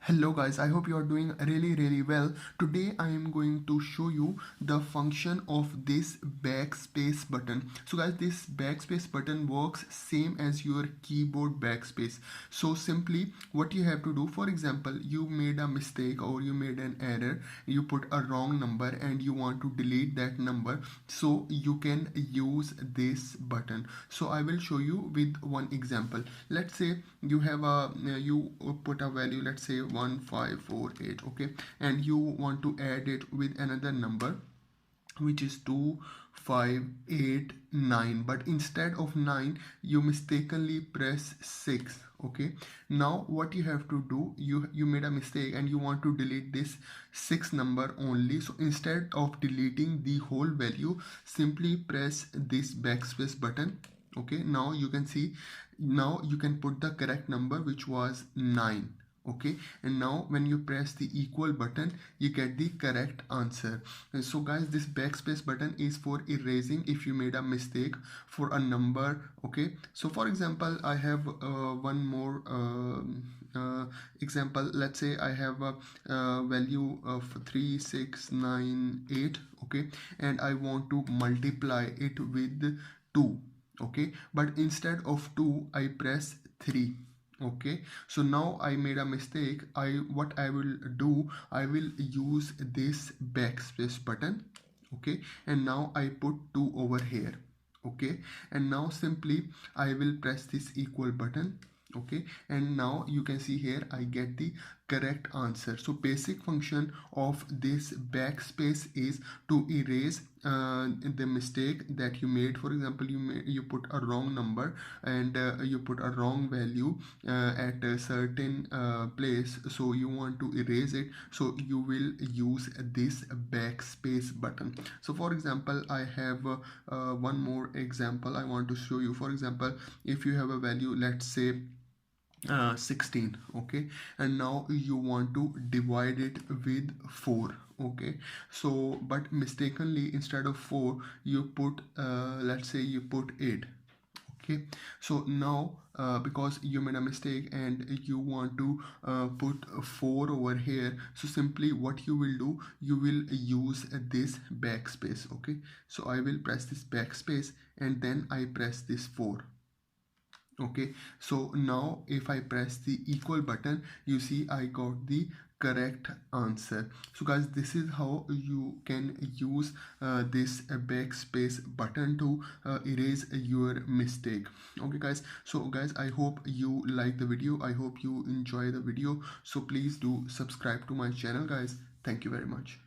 Hello guys, I hope you are doing really well. Today I am going to show you the function of this backspace button. So guys, this backspace button works same as your keyboard backspace. So simply what you have to do, for example, you made a mistake or you made an error, you put a wrong number and you want to delete that number, so you can use this button. So I will show you with one example. Let's say you have you put a value, let's say 1548, okay, and you want to add it with another number which is 2589, but instead of 9 you mistakenly press 6. Okay, now what you have to do, you made a mistake and you want to delete this 6 number only. So instead of deleting the whole value, simply press this backspace button. Okay, now you can see, now you can put the correct number, which was 9. Okay, and now when you press the equal button, you get the correct answer. And so guys, this backspace button is for erasing if you made a mistake for a number. Okay, so for example, I have one more example. Let's say I have a value of 3698. Okay, and I want to multiply it with 2. Okay, but instead of 2 I press 3. Okay, so now I made a mistake. What I will do, I will use this backspace button. Okay, and now I put 2 over here. Okay, and now simply I will press this equal button. Okay, and now you can see here I get the correct answer. So basic function of this backspace is to erase the mistake that you made. For example, you put a wrong number and you put a wrong value at a certain place, so you want to erase it, so you will use this backspace button. So for example, I have one more example I want to show you. For example, if you have a value, let's say 16. Okay, and now you want to divide it with 4. Okay, so but mistakenly instead of 4 you put let's say you put 8. Okay, so now because you made a mistake and you want to put 4 over here, so simply what you will do, you will use this backspace. Okay, so I will press this backspace and then I press this 4. Okay, so now if I press the equal button, you see I got the correct answer. So guys, this is how you can use this backspace button to erase your mistake. Okay guys, so guys, I hope you like the video, I hope you enjoy the video, so please do subscribe to my channel guys. Thank you very much.